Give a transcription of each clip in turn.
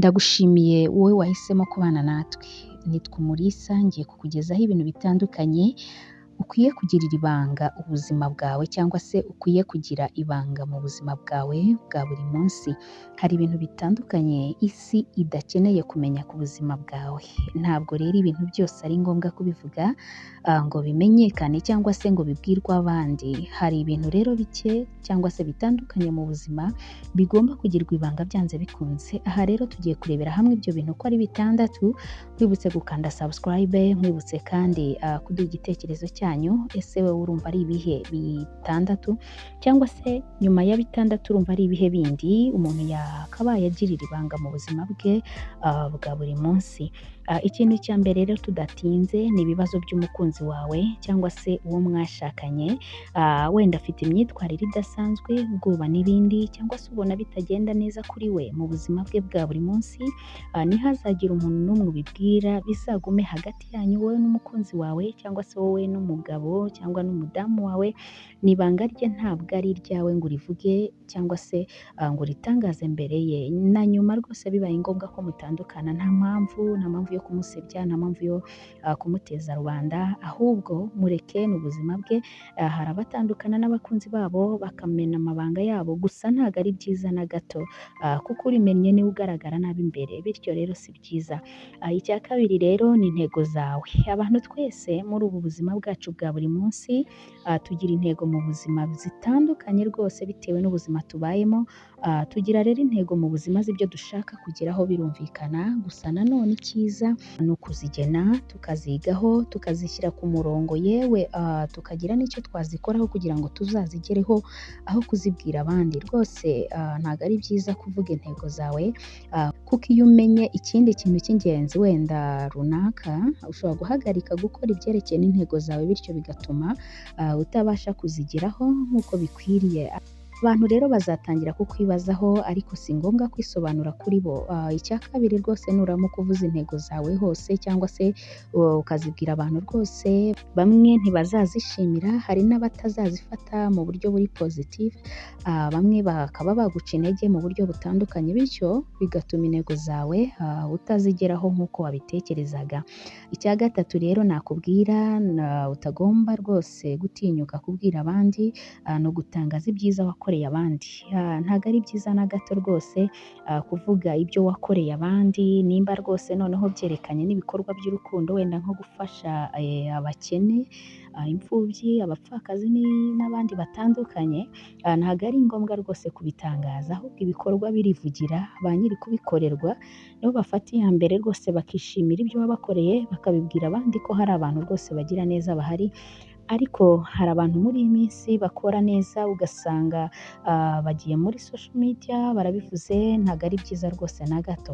Ndagushimiye wowe wahisemo kubana natwe. Nitwa Umulisa, ngiye kukugezaho ibintu bitandukanye ukwiye kugirira ibanga ubuzima bwawe cyangwa se ukwiye kugira ibanga mu buzima bwawe bwa buri munsi. Hari ibintu bitandukanye isi idakeneye kumenya ku buzima bwawe. Ntabwo rero ibintu byose ari ngombwa kubivuga ngo bimenyekane cyangwa se ngo bibwirwe abandi. Hari ibintu rero bike cyangwa se bitandukanye mu buzima bigomba kugirwa ibanga byanze bikunze. Aha rero tugiye kurebera hamwe ibyo bintu uko ari bitandatu, nkwibutse gukanda subscribe, nkwibutse kandi kuduha igitekerezo cyanyu. Ese wowe urumva ari ibihe bitandatu cyangwa se nyuma ya bitandatu urumva ari ibihe bindi umuntu yakabaye agirira ibanga mu buzima bwe bwa buri munsi. Ikintu cya mbere rero tudatinze ni ibibazo by'umukunzi wawe cyangwa se uwo mwashakanye. Wenda afite imyitwarire idasanzwe, ubwoba n'ibindi, cyangwa se ubona bitagenda neza kuri we mu buzima bwe bwa buri munsi. Ntihazagira umuntu n'umwe ubibwira, bizagume hagati yanyu wowe n'umukunzi wawe cyangwa se wowe n'umugabo cyangwa n'umudamu wawe. Ni ibanga rye, ntabwo ari iryawe ngo urivuge cyangwa se ngo uritangaze mbere ye. Na nyuma rwose bibaye ngombwa ko mutandukana, nta mpamvu yo kumusebya, nta mpamvu yo kumuteza rubanda, ahubwo mureke n'ubuzima bwe. Hari abatandukana n'abakunzi babo bakamena amabanga yabo, gusa ntabwo ari byiza na gato kuko urimennye niwe ugaragara nabi imbere, bityo rero si byiza. Icya kabiri rero ni intego zawe. Abantu twese muri ubu buzima bwacu bwa buri munsi tugira intego mu buzima zitandukanye rwose bitewe n'ubuzima tubayemo. Tugira rero intego mu buzima z'ibyo dushaka kugeraho, birumvikana, gusa nanone icyiza ni ukuzigena, tukazigaho, tukazishyira ku murongo, yewe tukagira n'icyo twazikoraho kugira ngo tuzazigereho aho kuzibwira abandi. Rwose ntabwo ari byiza kuvuga intego zawe kuko iyo umenye ikindi kintu cy'ingenzi wenda runaka, ushobora guhagarika gukora ibyerekeye n'intego zawe, bityo bigatuma utabasha kuzigeraho nk'uko bikwiriye. Abantu rero bazatangira kukwibazaho ariko si ngombwa kwisobanura kuri bo. Icya kabiri rwose nuramuka uvuze intego zawe hose cyangwa se ukazibwira abantu, rwose bamwe ntibazazishimira, hari n'abatazazifata mu buryo buri positive, bamwe bakaba baguca intege mu buryo butandukanye, bityo bigatuma intego zawe utazigeraho nk'uko wabitekerezaga. Icya gatatu rero nakubwira, utagomba rwose gutinyuka kubwira abandi, ni ugutangaza ibyiza wakoreye abandi. Ntabwo ari byiza na gato rwose kuvuga ibyo wakoreye abandi, nimba rwose noneho byerekanye n'ibikorwa by'urukundo, wenda nko gufasha abakene, imfubyi, abapfakazi n'abandi batandukanye. Ntabwo ari ngombwa rwose kubitangaza, ahubwo ibikorwa birivugira. Ba nyiri kubikorerwa nibo bafata iya mbere rwose bakishimira ibyo wabakoreye, bakabibwira abandi ko hari abantu rwose bagira neza bahari. Ariko hari abantu muri iyi minsi bakora neza ugasanga bagiye muri social media barabivuze, ntabwo ari byiza rwose na gato.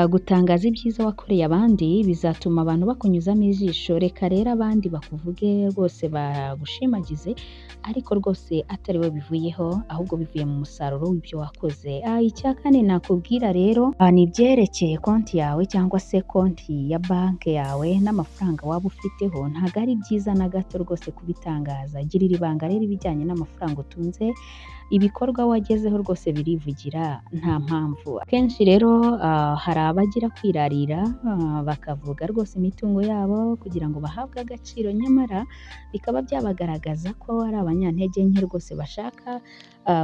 Gutangaza ibyiza wakoreye abandi bizatuma abantu bakunyuzamo ijisho. Reka rero abandi bakuvuge rwose, bagushimagize, ariko rwose atari we bivuyeho, ahubwo bivuye mu musaruro w'ibyo wakoze. Icya kane nakubwira rero ni ibyerekeye konti yawe cyangwa se konti ya banki yawe n'amafaranga waba ufiteho. Ntabwo ari byiza na gato rwose kubitangaza. Girira ibanga rero ibijyanye n'amafaranga utunze. Ibikorwa wagezeho rwose birivugira, nta mpamvu. Akenshi rero hari abagira kwirarira bakavuga rwose imitungo yabo kugira ngo bahabwe agaciro, nyamara bikaba byabagaragaza ko ari abanyantege nke rwose bashaka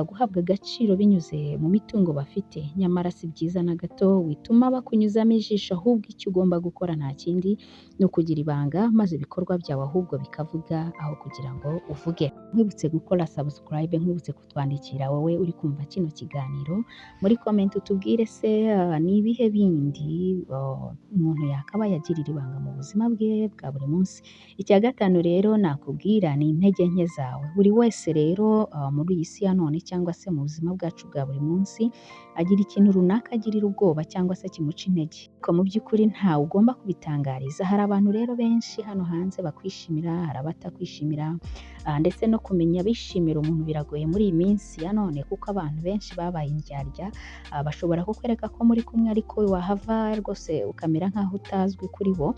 guhabwa agaciro binyuze mu mitungo bafite. Nyamara si byiza na gato, wituma bakunyuzamo ijisho, ahubwo icyo ugomba gukora nta kindi ni ukugira ibanga, maze ibikorwa byawe ahubwo bikavuga aho kugira ngo uvuge. Nkwibutse gukora subscribe, nkwibutse kutwandikira wowe uri kumva kino kiganiro muri comment, utubwire se ni ibihe bindi umuntu yakaba yagirira ibanga mu buzima bwe bwa buri munsi. Icya gatanu rero nakubwira ni intege nke zawe. Buri wese rero muri iyi si ya none cyangwa se mu buzima bwacu bwa buri munsi agira ikintu runaka agirira ubwoba cyangwa se kimuca intege, ariko mu by'ukuri ntawe ugomba kubitangariza. Hari abantu rero benshi hano hanze bakwishimira, hari abatakwishimira, ndetse no kumenya bishimira umuntu biragoye muri iyi minsi ya none kuko abantu benshi babaye indyarya. Bashobora kukwereka ko muri kumwe ariko wahava rwose ukamera nk'aho utazwi kuri bo.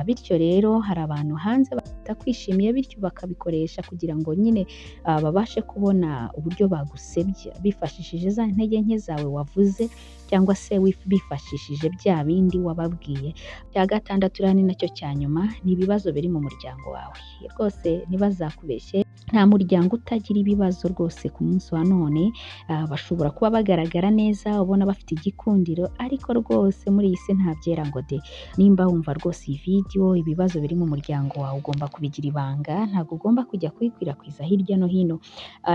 Bityo rero hari abantu hanze batakwishimiye, bityo bakabikoresha kugira ngo nyine babashe kubona uburyo bagusebya bifashishije za ntege nke zawe wavuze cyangwa se bifashishije bya bindi wababwiye. Icya gatandatu rero ni nacyo cya nyuma, ni ibibazo biri mu muryango wawe. Rwose ntibazakubeshye, nta muryango utagira ibibazo rwose ku munsi wa none. Bashobora kuba bagaragara neza ubona bafite igikundiro, ariko rwose muri iyi si nta byera ngo de. Nimba wumva rwose iyi video ibibazo biri mu muryango wawe ugomba kubigira ibanga, ntabwo ugomba kujya kubikwirakwiza hirya no hino.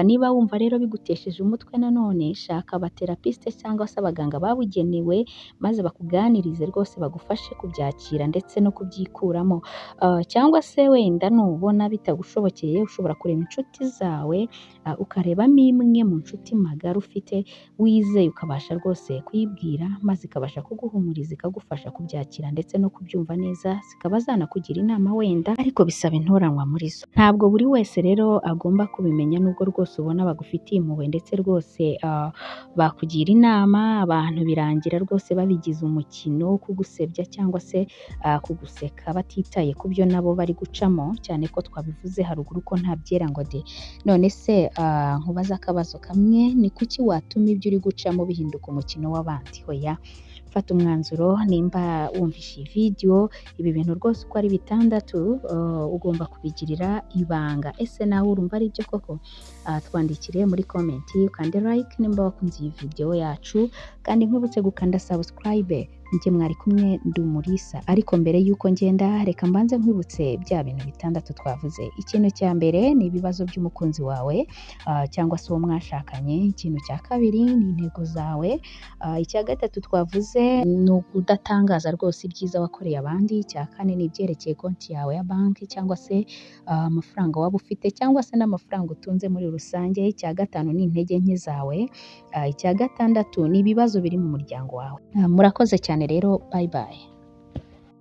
Niba wumva rero bigutesheje umutwe nanone, shaka abaterapisite cyangwa se abaganga babugenewe maze bakuganirize rwose bagufashe kubyakira ndetse no kubyikuramo. Cyangwa se wenda nubona bitagushobokeye ushobora kureba inshuti zawe, ukarebamo imwe mu nshuti magara ufite wizeye, ukabasha rwose kuyibwira maze ikabasha kuguhumuriza, ikagufasha kubyakira ndetse no kubyumva neza, zikaba zanakugira inama wenda, ariko bisaba intoranwa muri zo. Ntabwo buri wese rero agomba kubimenya, nubwo rwose ubona bagufitiye impuhwe ndetse rwose bakugira inama. Abantu birangira rwose babigize umukino wo kugusebya cyangwa se kuguseka batitaye ku byo nabo bari gucamo, cyane ko twabivuze haruguru ko nta byera ngo de. None se nkubaza akabazo kamwe, ni kuki watuma ibyo uri gucamo bihinduka umukino w'abandi? Hoya, fata umwanzuro. Nimba wumvishe iyi video, ibi bintu rwose uko ari bitandatu ugomba kubigirira ibanga. Ese nawe urumva ari byo koko? Twandikire muri comment, ukande like nimba wakunze iyi video yacu, kandi nkwibutse gukanda subscribe. Njye mwari kumwe ndi Umulisa, ariko mbere yuko ngenda reka mbanze nkwibutse bya bintu bitandatu twavuze. Ikintu cya mbere ni ibibazo by'umukunzi wawe cyangwa se uwo mwashakanye. Ikintu cya kabiri ni intego zawe. Icya gatatu twavuze ni ukudatangaza rwose ibyiza wakoreye abandi. Icya kane ni ibyerekeye konti yawe ya banki cyangwa se amafaranga waba ufite cyangwa se n'amafaranga utunze muri rusange. Icya gatanu ni intege nke zawe. Icya gatandatu ni ibibazo biri mu muryango wawe. Murakoze cyane rero, bye bye.